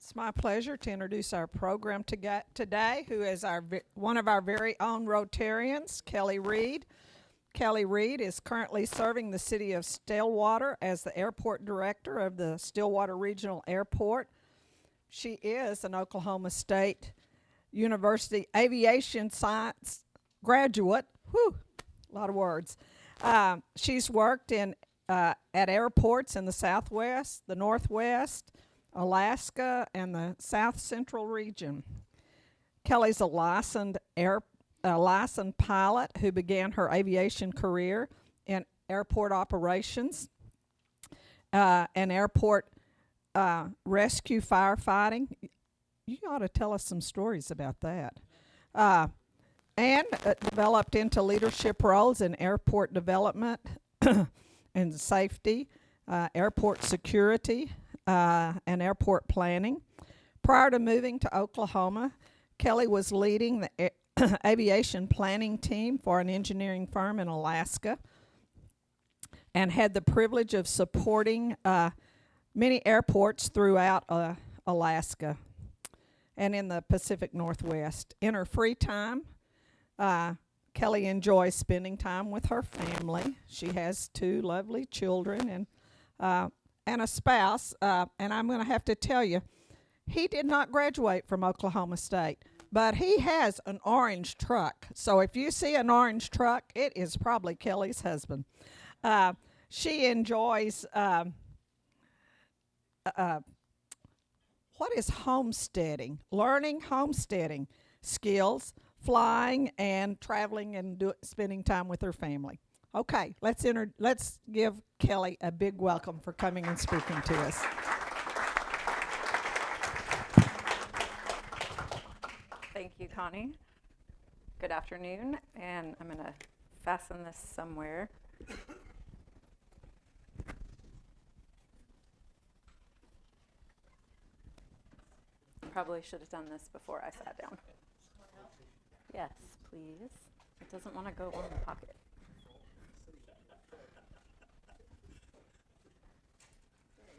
It's my pleasure to introduce our program today, who is one of our very own Rotarians, Kellie Reed. Kellie Reed is currently serving the city of Stillwater as the airport director of the Stillwater Regional Airport. She is an Oklahoma State University aviation science graduate. Whew, a lot of words. She's worked at airports in the Southwest, the Northwest, Alaska, and the South Central region. Kellie's a licensed pilot who began her aviation career in airport operations and airport rescue firefighting. You ought to tell us some stories about that. And developed into leadership roles in airport development and safety, airport security, and airport planning. Prior to moving to Oklahoma, Kellie was leading the aviation planning team for an engineering firm in Alaska and had the privilege of supporting many airports throughout Alaska and in the Pacific Northwest. In her free time, Kellie enjoys spending time with her family. She has 2 lovely children and a spouse. And I'm going to have to tell you, he did not graduate from Oklahoma State, but he has an orange truck. So if you see an orange truck, it is probably Kellie's husband. She enjoys what is homesteading, learning homesteading skills, flying and traveling and spending time with her family. Okay, let's give Kellie a big welcome for coming and speaking to us. Thank you, Connie. Good afternoon, and I'm going to fasten this somewhere. Probably should have done this before I sat down. Yes, please. It doesn't want to go on the pocket.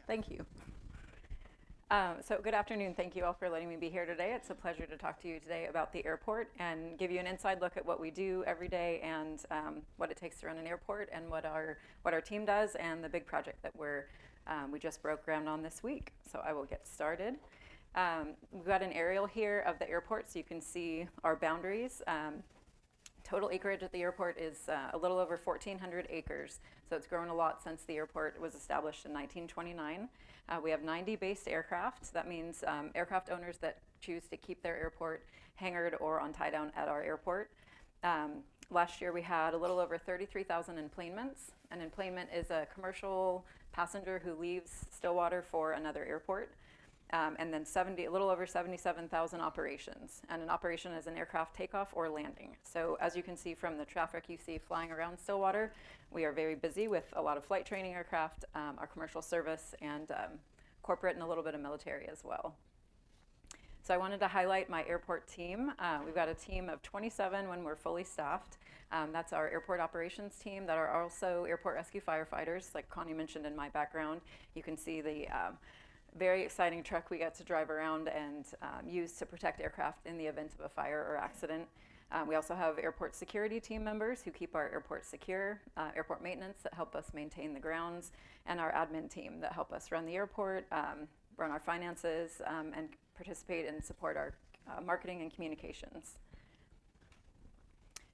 Thank you. So good afternoon. Thank you all for letting me be here today. It's a pleasure to talk to you today about the airport and give you an inside look at what we do every day and what it takes to run an airport and what our team does and the big project that we just broke ground on this week. So I will get started. We've got an aerial here of the airport so you can see our boundaries. Total acreage at the airport is a little over 1,400 acres, so it's grown a lot since the airport was established in 1929. We have 90 based aircraft. That means aircraft owners that choose to keep their airport hangared or on tie down at our airport. Last year we had a little over 33,000 enplanements. An enplanement is a commercial passenger who leaves Stillwater for another airport. And then a little over 77,000 operations. And an operation is an aircraft takeoff or landing. So as you can see from the traffic you see flying around Stillwater, we are very busy with a lot of flight training aircraft, our commercial service, and corporate and a little bit of military as well. So I wanted to highlight my airport team. We've got a team of 27 when we're fully staffed. That's our airport operations team that are also airport rescue firefighters. Like Connie mentioned in my background, you can see the very exciting truck we get to drive around and use to protect aircraft in the event of a fire or accident. We also have airport security team members who keep our airport secure, airport maintenance that help us maintain the grounds, and our admin team that help us run the airport, run our finances, and participate and support our marketing and communications.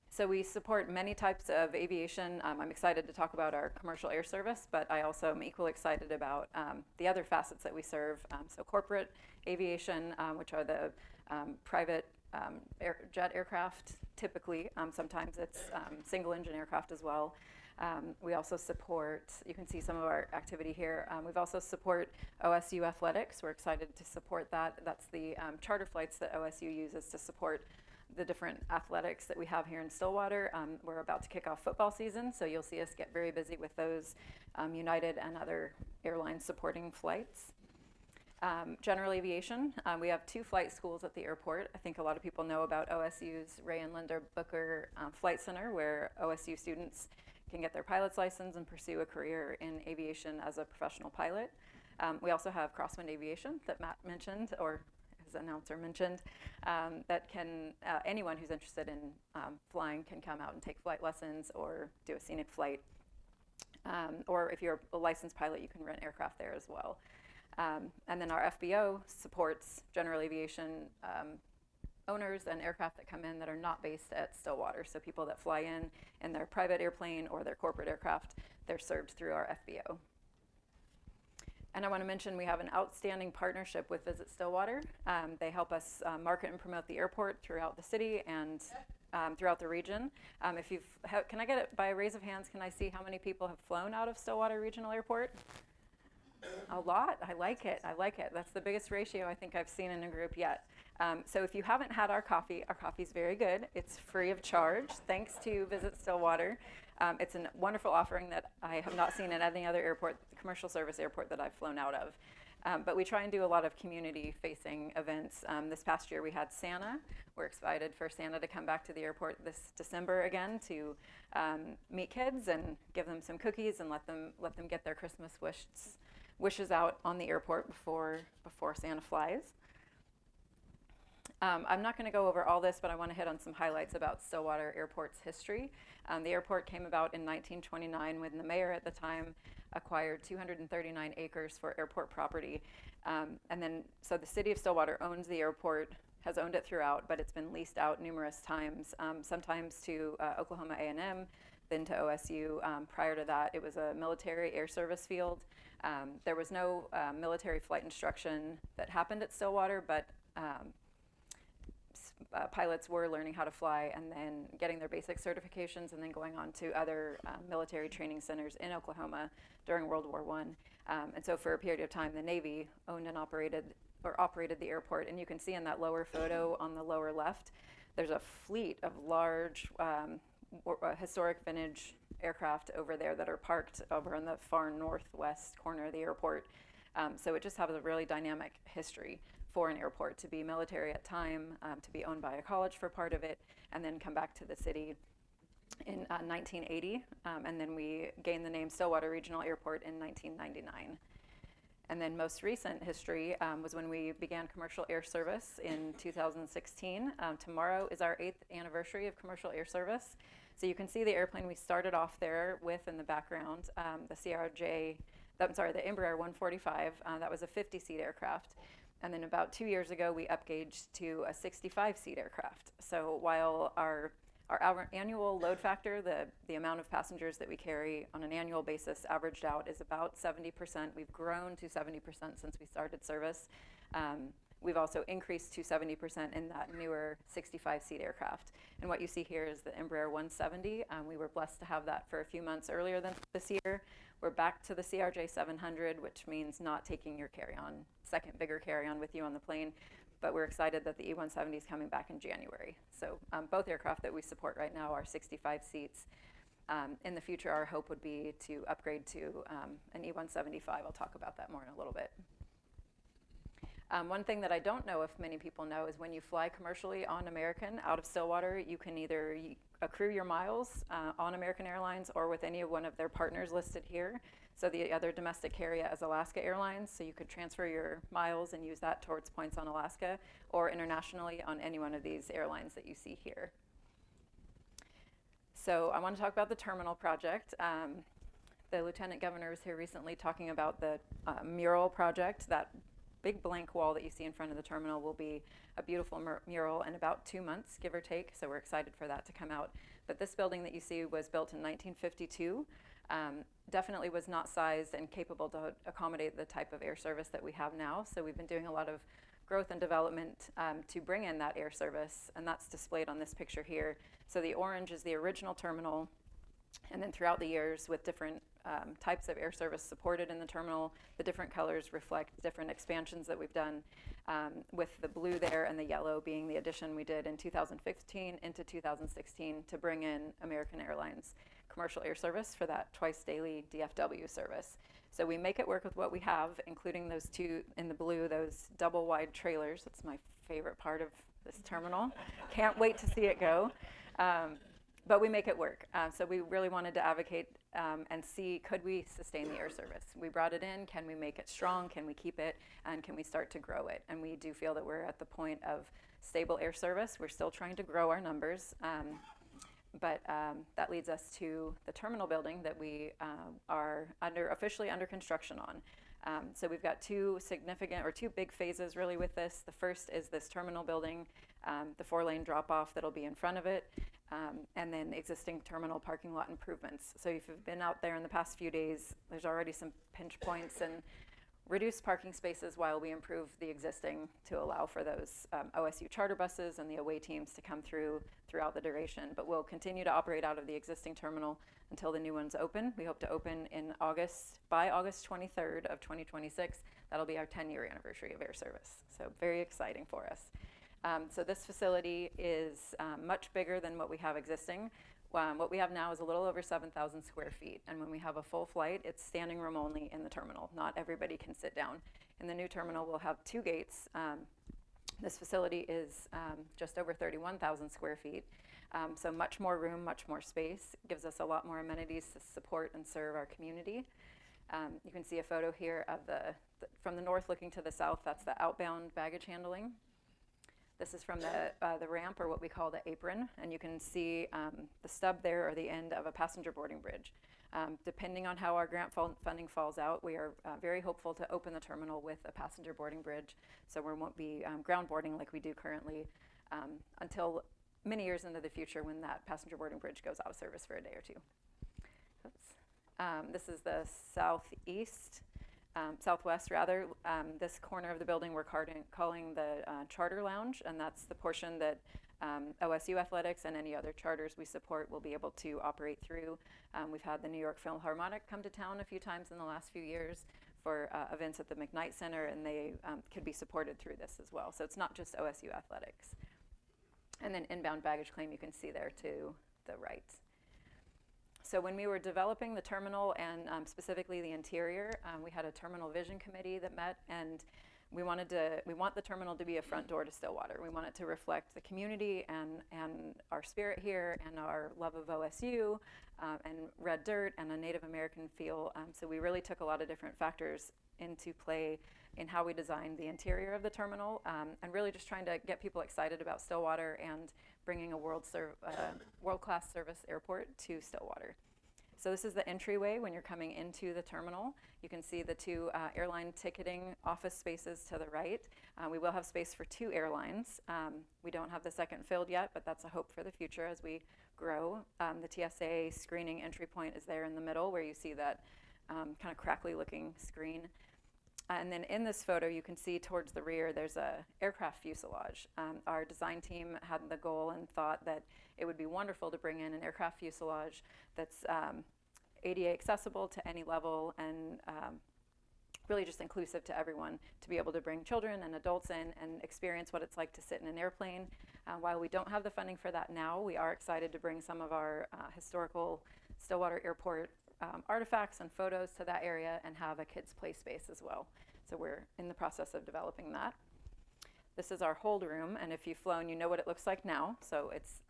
So we support many types of aviation. I'm excited to talk about our commercial air service, but I also am equally excited about the other facets that we serve. So corporate aviation, which are the private jet aircraft, typically. Sometimes it's single engine aircraft as well. We also support, you can see some of our activity here. We've also support OSU athletics. We're excited to support that. That's the charter flights that OSU uses to support the different athletics that we have here in Stillwater. We're about to kick off football season, so you'll see us get very busy with those United and other airlines supporting flights. General aviation, we have 2 flight schools at the airport. I think a lot of people know about OSU's Ray and Linda Booker Flight Center, where OSU students can get their pilot's license and pursue a career in aviation as a professional pilot. We also have Crosswind Aviation that Matt mentioned, or his announcer mentioned, that can, anyone who's interested in flying can come out and take flight lessons or do a scenic flight. Or if you're a licensed pilot, you can rent aircraft there as well. And then our FBO supports general aviation owners and aircraft that come in that are not based at Stillwater. So people that fly in their private airplane or their corporate aircraft, they're served through our FBO. And I want to mention we have an outstanding partnership with Visit Stillwater. They help us market and promote the airport throughout the city and throughout the region. Can I get it by a raise of hands? Can I see how many people have flown out of Stillwater Regional Airport? A lot. I like it. That's the biggest ratio I think I've seen in a group yet. So if you haven't had our coffee's very good. It's free of charge, thanks to Visit Stillwater. It's a wonderful offering that I have not seen at any other airport, commercial service airport that I've flown out of. But we try and do a lot of community-facing events. This past year we had Santa. We're excited for Santa to come back to the airport this December again to meet kids and give them some cookies and let them get their Christmas wishes out on the airport before Santa flies. I'm not going to go over all this, but I want to hit on some highlights about Stillwater Airport's history. The airport came about in 1929 when the mayor at the time acquired 239 acres for airport property. So the city of Stillwater owns the airport, has owned it throughout, but it's been leased out numerous times, sometimes to Oklahoma A&M, then to OSU. Prior to that, it was a military air service field. There was no military flight instruction that happened at Stillwater, but pilots were learning how to fly and then getting their basic certifications and then going on to other military training centers in Oklahoma during World War I. And so for a period of time, the Navy owned and operated the airport. And you can see in that lower photo on the lower left, there's a fleet of large historic vintage aircraft over there that are parked over in the far northwest corner of the airport. So it just has a really dynamic history for an airport to be military at time, to be owned by a college for part of it, and then come back to the city in 1980. And then we gained the name Stillwater Regional Airport in 1999. And then most recent history was when we began commercial air service in 2016. Tomorrow is our 8th anniversary of commercial air service. So you can see the airplane we started off there with in the background, the Embraer 145. That was a 50-seat aircraft. And then about 2 years ago, we upgauged to a 65-seat aircraft. So while our annual load factor, the amount of passengers that we carry on an annual basis averaged out is about 70%. We've grown to 70% since we started service. We've also increased to 70% in that newer 65-seat aircraft. And what you see here is the Embraer 170. We were blessed to have that for a few months earlier than this year. We're back to the CRJ 700, which means not taking your carry-on, second bigger carry-on with you on the plane. But we're excited that the E170 is coming back in January. So both aircraft that we support right now are 65 seats. In the future, our hope would be to upgrade to an E175. I'll talk about that more in a little bit. One thing that I don't know if many people know is when you fly commercially on American out of Stillwater, you can either accrue your miles on American Airlines or with any of one of their partners listed here. So the other domestic carrier is Alaska Airlines, so you could transfer your miles and use that towards points on Alaska, or internationally on any one of these airlines that you see here. So I want to talk about the terminal project. The Lieutenant Governor was here recently talking about the mural project. That big blank wall that you see in front of the terminal will be a beautiful mural in about 2 months, give or take, so we're excited for that to come out. But this building that you see was built in 1952. Definitely was not sized and capable to accommodate the type of air service that we have now, so we've been doing a lot of growth and development to bring in that air service, and that's displayed on this picture here. So the orange is the original terminal, and then throughout the years with different types of air service supported in the terminal, the different colors reflect different expansions that we've done, with the blue there and the yellow being the addition we did in 2015 into 2016 to bring in American Airlines commercial air service for that twice daily DFW service. So we make it work with what we have, including those two in the blue, those double wide trailers. That's my favorite part of this terminal. Can't wait to see it go. But we make it work. So we really wanted to and see, could we sustain the air service? We brought it in, can we make it strong, can we keep it, and can we start to grow it? And we do feel that we're at the point of stable air service. We're still trying to grow our numbers, but that leads us to the terminal building that we are officially under construction on. So we've got two big phases really with this. The first is this terminal building, the 4-lane drop-off that'll be in front of it, and then existing terminal parking lot improvements. So if you've been out there in the past few days, there's already some pinch points and reduced parking spaces while we improve the existing to allow for those OSU charter buses and the away teams to come throughout the duration. But we'll continue to operate out of the existing terminal until the new ones open. We hope to open by August 23rd of 2026. That'll be our 10-year anniversary of air service. So very exciting for us. So this facility is much bigger than what we have existing. What we have now is a little over 7,000 square feet, and when we have a full flight, it's standing room only in the terminal. Not everybody can sit down. In the new terminal, we'll have 2 gates. This facility is just over 31,000 square feet, so much more room, much more space. It gives us a lot more amenities to support and serve our community. You can see a photo here of from the north looking to the south. That's the outbound baggage handling. This is from the ramp, or what we call the apron, and you can see the stub there, or the end of a passenger boarding bridge. Depending on how our grant funding falls out, we are very hopeful to open the terminal with a passenger boarding bridge, so we won't be ground boarding like we do currently until many years into the future, when that passenger boarding bridge goes out of service for a day or 2. Oops. This is the southwest rather. This corner of the building we're calling the Charter Lounge, and that's the portion that OSU Athletics and any other charters we support will be able to operate through. We've had the New York Philharmonic come to town a few times in the last few years for events at the McKnight Center, and they could be supported through this as well. So it's not just OSU Athletics. And then inbound baggage claim you can see there to the right. So when we were developing the terminal and specifically the interior, we had a terminal vision committee that met, and we want the terminal to be a front door to Stillwater. We want it to reflect the community and our spirit here, and our love of OSU and red dirt and a Native American feel. So we really took a lot of different factors into play in how we designed the interior of the terminal, and really just trying to get people excited about Stillwater and bringing a world-class service airport to Stillwater. So this is the entryway when you're coming into the terminal. You can see the 2 airline ticketing office spaces to the right. We will have space for 2 airlines. We don't have the second filled yet, but that's a hope for the future as we grow. The TSA screening entry point is there in the middle, where you see that kind of crackly looking screen. And then in this photo, you can see towards the rear, there's a aircraft fuselage. Our design team had the goal and thought that it would be wonderful to bring in an aircraft fuselage that's ADA accessible to any level, and really just inclusive to everyone, to be able to bring children and adults in and experience what it's like to sit in an airplane. While we don't have the funding for that now, we are excited to bring some of our historical Stillwater Airport artifacts and photos to that area, and have a kids' play space as well. So we're in the process of developing that. This is our hold room, and if you've flown, you know what it looks like now. So it's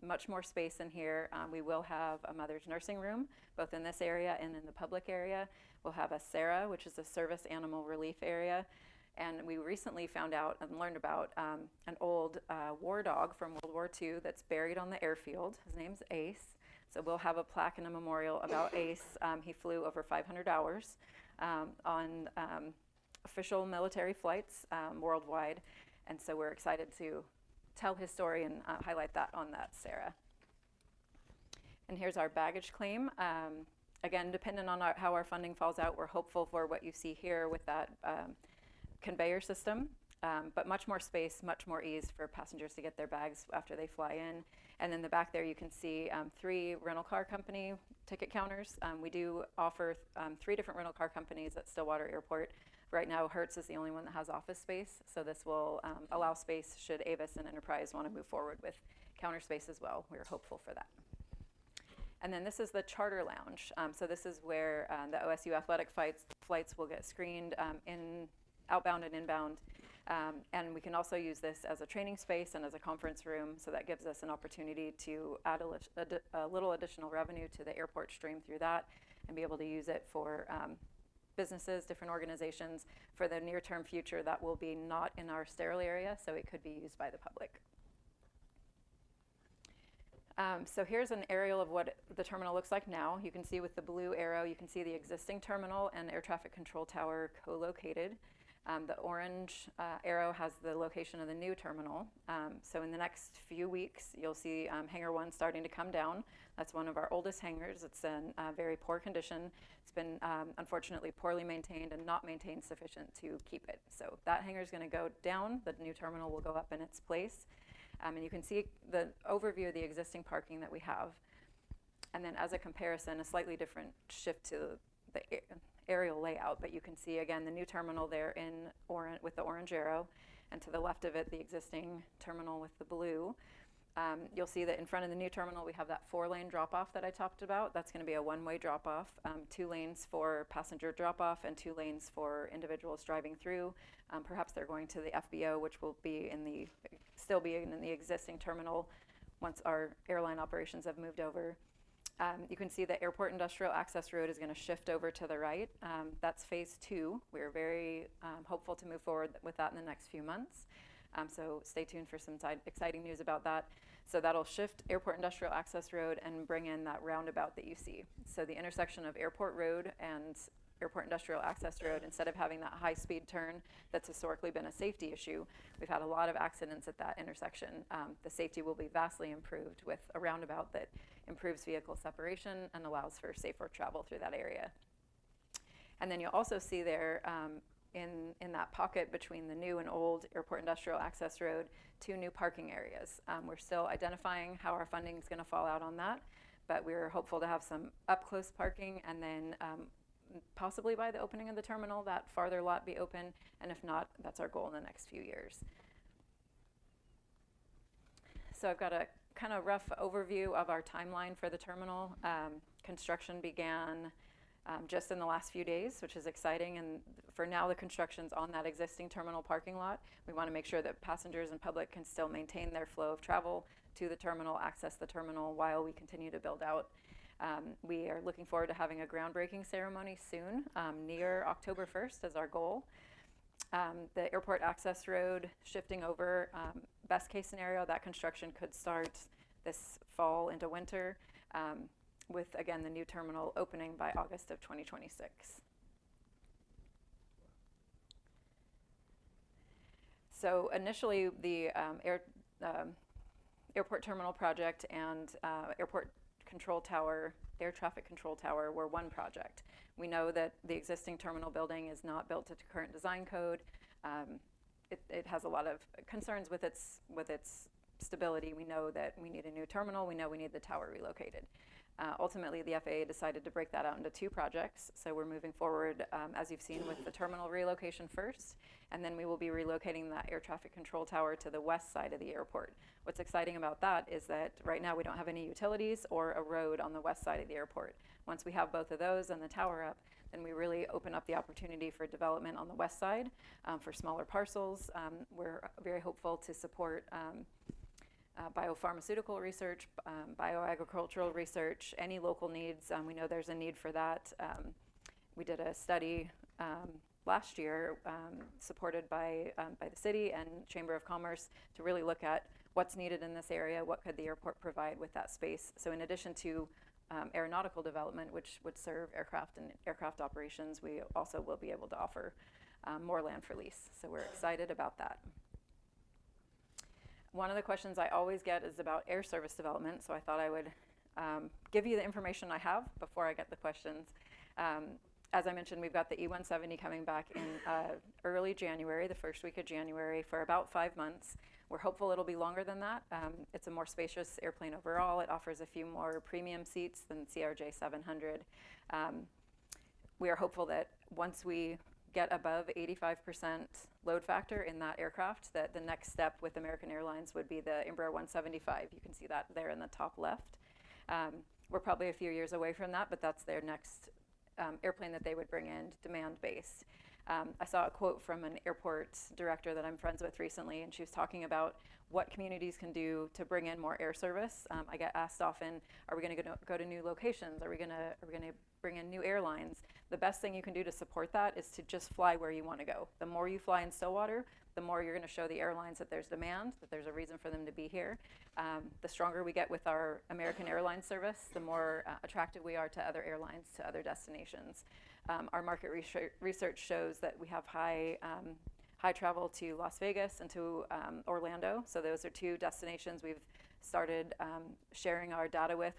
much more space in here. We will have a mother's nursing room, both in this area and in the public area. We'll have a SARA, which is a service animal relief area. And we recently found out and learned about an old war dog from World War II that's buried on the airfield. His name's Ace. So we'll have a plaque and a memorial about Ace. He flew over 500 hours on official military flights worldwide. And so we're excited to tell his story and highlight that on that SARA. And here's our baggage claim. Again, depending on how our funding falls out, we're hopeful for what you see here with that conveyor system. But much more space, much more ease for passengers to get their bags after they fly in. And in the back there, you can see 3 rental car company ticket counters. We do offer 3 different rental car companies at Stillwater Airport. Right now, Hertz is the only one that has office space, so this will allow space should Avis and Enterprise want to move forward with counter space as well. We're hopeful for that. And then this is the charter lounge. So this is where the OSU athletic flights will get screened in outbound and inbound. And we can also use this as a training space and as a conference room, so that gives us an opportunity to add a little additional revenue to the airport stream through that, and be able to use it for businesses, different organizations. For the near-term future, that will be not in our sterile area, so it could be used by the public. So here's an aerial of what the terminal looks like now. You can see with the blue arrow, you can see the existing terminal and air traffic control tower co-located. The orange arrow has the location of the new terminal. So in the next few weeks, you'll see Hangar 1 starting to come down. That's one of our oldest hangars. It's in very poor condition. It's been unfortunately poorly maintained and not maintained sufficient to keep it. So that hangar is going to go down. The new terminal will go up in its place. And you can see the overview of the existing parking that we have. And then as a comparison, a slightly different shift to the aerial layout, but you can see again the new terminal there in orange with the orange arrow, and to the left of it the existing terminal with the blue. You'll see that in front of the new terminal we have that 4-lane drop-off that I talked about. That's going to be a one-way drop-off, 2 lanes for passenger drop-off and 2 lanes for individuals driving through. Perhaps they're going to the FBO, which will be still be in the existing terminal once our airline operations have moved over. You can see the Airport Industrial Access Road is going to shift over to the right. That's phase 2. We're very hopeful to move forward with that in the next few months. So stay tuned for some exciting news about that. So that'll shift Airport Industrial Access Road and bring in that roundabout that you see. So the intersection of Airport Road and Airport Industrial Access Road, instead of having that high-speed turn that's historically been a safety issue, we've had a lot of accidents at that intersection. The safety will be vastly improved with a roundabout that improves vehicle separation and allows for safer travel through that area. And then you'll also see there in that pocket between the new and old Airport Industrial Access Road, 2 new parking areas. We're still identifying how our funding is going to fall out on that, but we're hopeful to have some up-close parking, and then possibly by the opening of the terminal, that farther lot be open, and if not, that's our goal in the next few years. So I've got a kind of rough overview of our timeline for the terminal. Construction began just in the last few days, which is exciting, and for now the construction's on that existing terminal parking lot. We want to make sure that passengers and public can still maintain their flow of travel to the terminal, access the terminal while we continue to build out. We are looking forward to having a groundbreaking ceremony soon, near October 1st is our goal. The airport access road shifting over, best case scenario, that construction could start this fall into winter, with, again, the new terminal opening by August of 2026. So initially, the airport terminal project and airport control tower, air traffic control tower were one project. We know that the existing terminal building is not built to current design code. It has a lot of concerns with its stability. We know that we need a new terminal. We know we need the tower relocated. Ultimately, the FAA decided to break that out into 2 projects. So we're moving forward, as you've seen, with the terminal relocation first, and then we will be relocating that air traffic control tower to the west side of the airport. What's exciting about that is that right now we don't have any utilities or a road on the west side of the airport. Once we have both of those and the tower up, then we really open up the opportunity for development on the west side for smaller parcels. We're very hopeful to support biopharmaceutical research, bioagricultural research, any local needs. We know there's a need for that. We did a study last year supported by the city and Chamber of Commerce to really look at what's needed in this area, what could the airport provide with that space. So in addition to aeronautical development, which would serve aircraft and aircraft operations, we also will be able to offer more land for lease. So we're excited about that. One of the questions I always get is about air service development, so I thought I would give you the information I have before I get the questions. As I mentioned, we've got the E-170 coming back in early January, the first week of January, for about 5 months. We're hopeful it'll be longer than that. It's a more spacious airplane overall. It offers a few more premium seats than CRJ 700. We are hopeful that once we get above 85% load factor in that aircraft, that the next step with American Airlines would be the Embraer 175. You can see that there in the top left. We're probably a few years away from that, but that's their next airplane that they would bring in, demand-based. I saw a quote from an airport director that I'm friends with recently, and she was talking about what communities can do to bring in more air service. I get asked often, are we going to go to new locations? Are we going to bring in new airlines? The best thing you can do to support that is to just fly where you want to go. The more you fly in Stillwater, the more you're going to show the airlines that there's demand, that there's a reason for them to be here. The stronger we get with our American Airlines service, the more attractive we are to other airlines, to other destinations. Our market research shows that we have high travel to Las Vegas and to Orlando. So those are two destinations we've started sharing our data with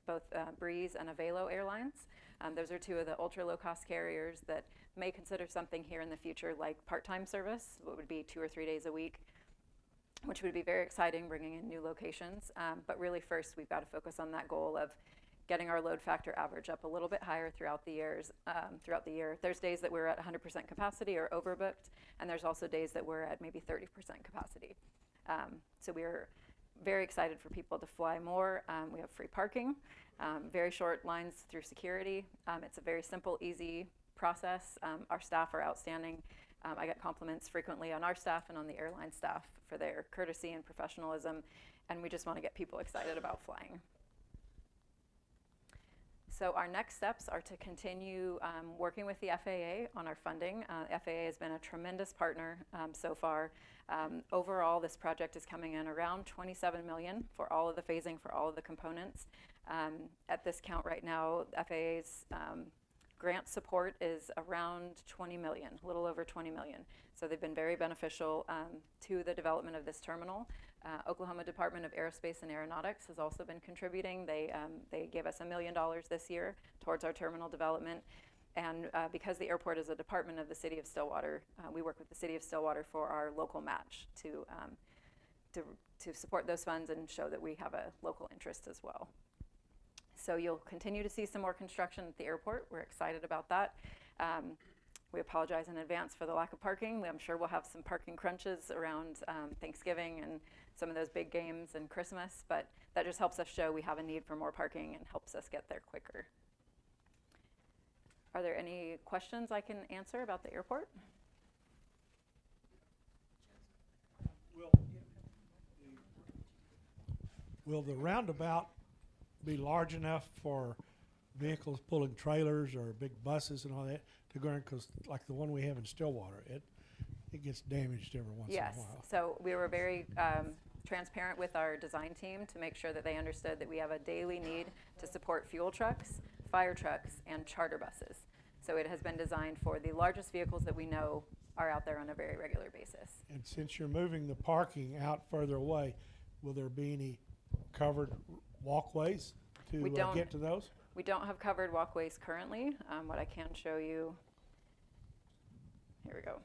both Breeze and Avelo Airlines. Those are two of the ultra low-cost carriers that may consider something here in the future like part-time service, what would be 2 or 3 days a week, which would be very exciting, bringing in new locations. But really first, we've got to focus on that goal of getting our load factor average up a little bit higher throughout the year. There's days that we're at 100% capacity or overbooked, and there's also days that we're at maybe 30% capacity. So we're very excited for people to fly more. We have free parking, very short lines through security. It's a very simple, easy process. Our staff are outstanding. I get compliments frequently on our staff and on the airline staff for their courtesy and professionalism, and we just want to get people excited about flying. So our next steps are to continue working with the FAA on our funding. FAA has been a tremendous partner so far. Overall, this project is coming in around $27 million for all of the phasing, for all of the components. At this count right now, FAA's grant support is around $20 million, a little over $20 million. So they've been very beneficial to the development of this terminal. Oklahoma Department of Aerospace and Aeronautics has also been contributing. They gave us $1 million this year towards our terminal development. And because the airport is a department of the city of Stillwater, we work with the city of Stillwater for our local match to support those funds and show that we have a local interest as well. So you'll continue to see some more construction at the airport. We're excited about that. We apologize in advance for the lack of parking. I'm sure we'll have some parking crunches around Thanksgiving and some of those big games and Christmas, but that just helps us show we have a need for more parking and helps us get there quicker. Are there any questions I can answer about the airport? Will the roundabout be large enough for vehicles pulling trailers or big buses and all that to go in? Because like the one we have in Stillwater, it gets damaged every once in a while. Yes, so we were very transparent with our design team to make sure that they understood that we have a daily need to support fuel trucks, fire trucks, and charter buses. So it has been designed for the largest vehicles that we know are out there on a very regular basis. And since you're moving the parking out further away, will there be any covered walkways to get to those? We don't have covered walkways currently. What I can show you, here we go.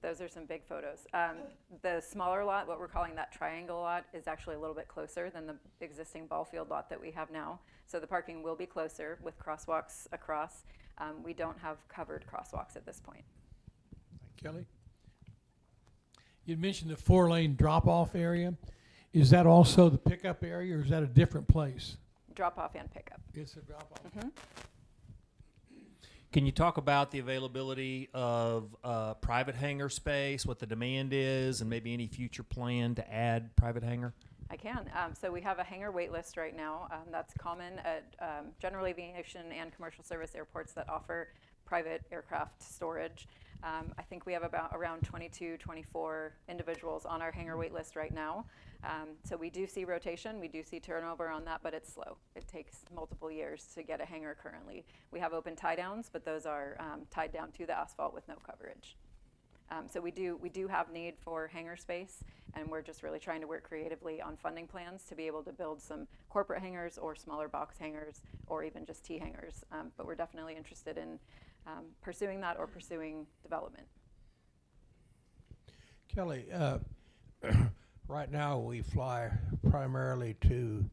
Those are some big photos. The smaller lot, what we're calling that triangle lot, is actually a little bit closer than the existing ball field lot that we have now. So the parking will be closer with crosswalks across. We don't have covered crosswalks at this point. Kelly? You mentioned the 4-lane drop-off area. Is that also the pickup area, or is that a different place? Drop-off and pickup. It's a drop-off. Mm-hmm. Can you talk about the availability of private hangar space, what the demand is, and maybe any future plan to add private hangar? I can. So we have a hangar wait list right now. That's common at general aviation and commercial service airports that offer private aircraft storage. I think we have around 22, 24 individuals on our hangar wait list right now. So we do see rotation, we do see turnover on that, but it's slow. It takes multiple years to get a hangar currently. We have open tie downs, but those are tied down to the asphalt with no coverage. So we do have need for hangar space, and we're just really trying to work creatively on funding plans to be able to build some corporate hangars or smaller box hangars or even just T hangars. But we're definitely interested in pursuing that or pursuing development. Kelly, right now we fly primarily to,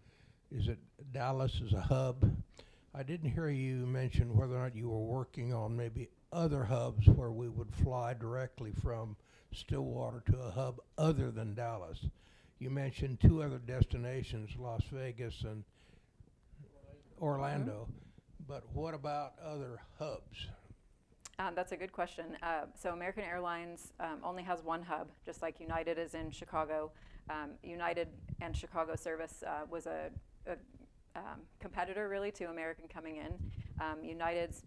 is it Dallas as a hub? I didn't hear you mention whether or not you were working on maybe other hubs where we would fly directly from Stillwater to a hub other than Dallas. You mentioned 2 other destinations, Las Vegas and Orlando. But what about other hubs? That's a good question. So American Airlines only has one hub, just like United is in Chicago. United and Chicago service was a competitor really to American coming in. United's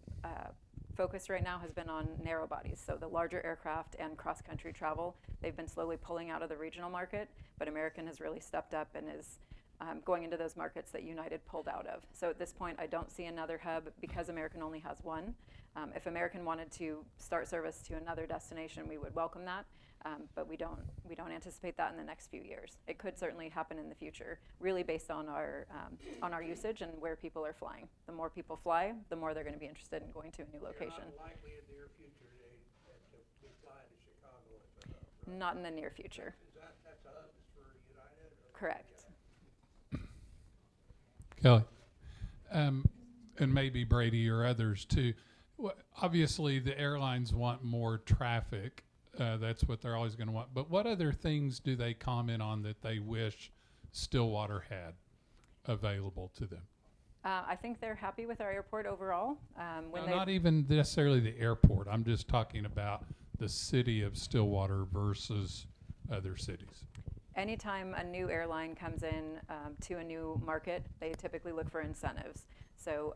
focus right now has been on narrow bodies, so the larger aircraft and cross-country travel. They've been slowly pulling out of the regional market, but American has really stepped up and is going into those markets that United pulled out of. So at this point, I don't see another hub because American only has one. If American wanted to start service to another destination, we would welcome that, but we don't anticipate that in the next few years. It could certainly happen in the future, really based on our usage and where people are flying. The more people fly, the more they're going to be interested in going to a new location. Not likely in the near future to fly to Chicago as a hub, right? Not in the near future. That's a hub for United? Or Correct. Kelly, and maybe Brady or others too. Obviously, the airlines want more traffic. That's what they're always going to want. But what other things do they comment on that they wish Stillwater had available to them? I think they're happy with our airport overall. No, not even necessarily the airport. I'm just talking about the city of Stillwater versus other cities. Anytime a new airline comes in to a new market, they typically look for incentives. So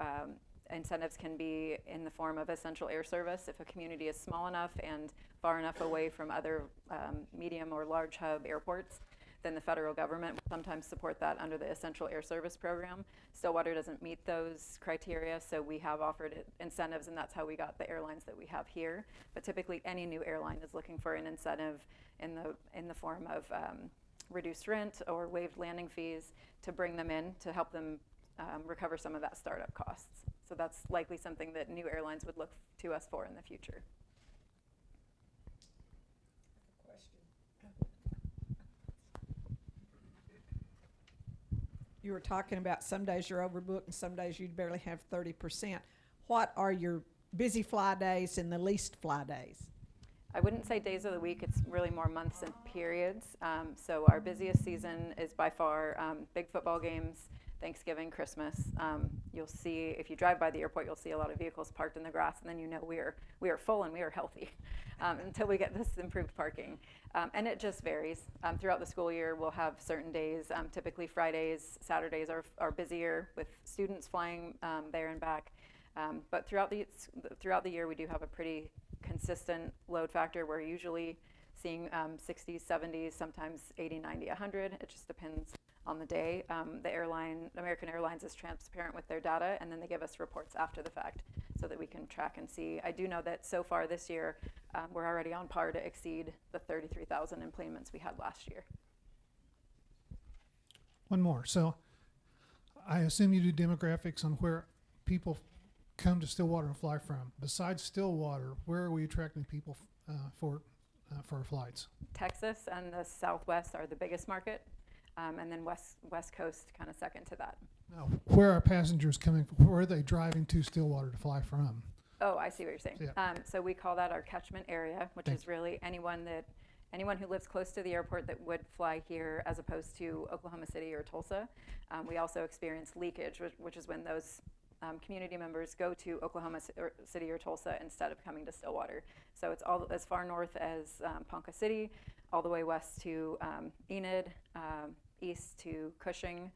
incentives can be in the form of essential air service. If a community is small enough and far enough away from other medium or large hub airports, then the federal government will sometimes support that under the essential air service program. Stillwater doesn't meet those criteria, so we have offered incentives, and that's how we got the airlines that we have here. But typically any new airline is looking for an incentive in the form of reduced rent or waived landing fees to bring them in to help them recover some of that startup costs. So that's likely something that new airlines would look to us for in the future. You were talking about some days you're overbooked and some days you barely have 30%. What are your busy fly days and the least fly days? I wouldn't say days of the week, it's really more months and periods. So our busiest season is by far big football games, Thanksgiving, Christmas. You'll see, if you drive by the airport, you'll see a lot of vehicles parked in the grass, and then you know we are full and we are healthy until we get this improved parking. And it just varies. Throughout the school year, we'll have certain days, typically Fridays, Saturdays are busier with students flying there and back. But throughout the year, we do have a pretty consistent load factor. We're usually seeing 60s, 70s, sometimes 80, 90, 100. It just depends on the day. American Airlines is transparent with their data, and then they give us reports after the fact so that we can track and see. I do know that so far this year, we're already on par to exceed the 33,000 enplanements we had last year. One more. So I assume you do demographics on where people come to Stillwater and fly from. Besides Stillwater, where are we attracting people for our flights? Texas and the Southwest are the biggest market, and then West Coast kind of second to that. Now, where are passengers coming from? Where are they driving to Stillwater to fly from? Oh, I see what you're saying. Yeah. So we call that our catchment area, which is really anyone who lives close to the airport that would fly here as opposed to Oklahoma City or Tulsa. We also experience leakage, which is when those community members go to Oklahoma City or Tulsa instead of coming to Stillwater. So it's all as far north as Ponca City, all the way west to Enid, east to Cushing,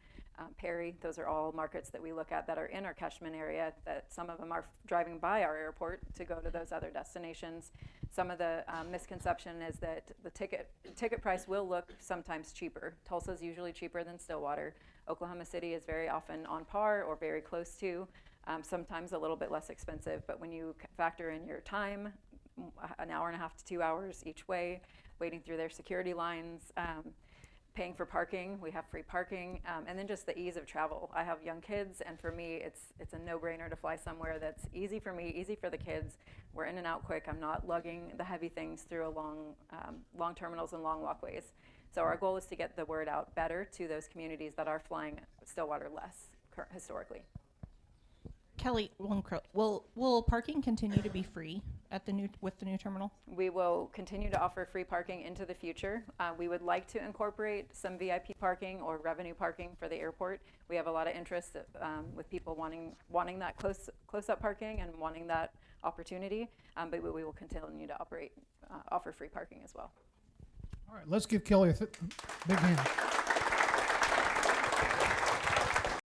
Perry. Those are all markets that we look at that are in our catchment area, that some of them are driving by our airport to go to those other destinations. Some of the misconception is that the ticket price will look sometimes cheaper. Tulsa is usually cheaper than Stillwater. Oklahoma City is very often on par or very close to, sometimes a little bit less expensive. But when you factor in your time, an hour and a half to 2 hours each way, waiting through their security lines, paying for parking, we have free parking, and then just the ease of travel. I have young kids, and for me, it's a no-brainer to fly somewhere that's easy for me, easy for the kids. We're in and out quick. I'm not lugging the heavy things through a long terminals and long walkways. So our goal is to get the word out better to those communities that are flying Stillwater less historically. Kelly, will parking continue to be free at the with the new terminal? We will continue to offer free parking into the future. We would like to incorporate some VIP parking or revenue parking for the airport. We have a lot of interest with people wanting that close-up parking and wanting that opportunity, but we will continue to offer free parking as well. All right, let's give Kelly a big hand.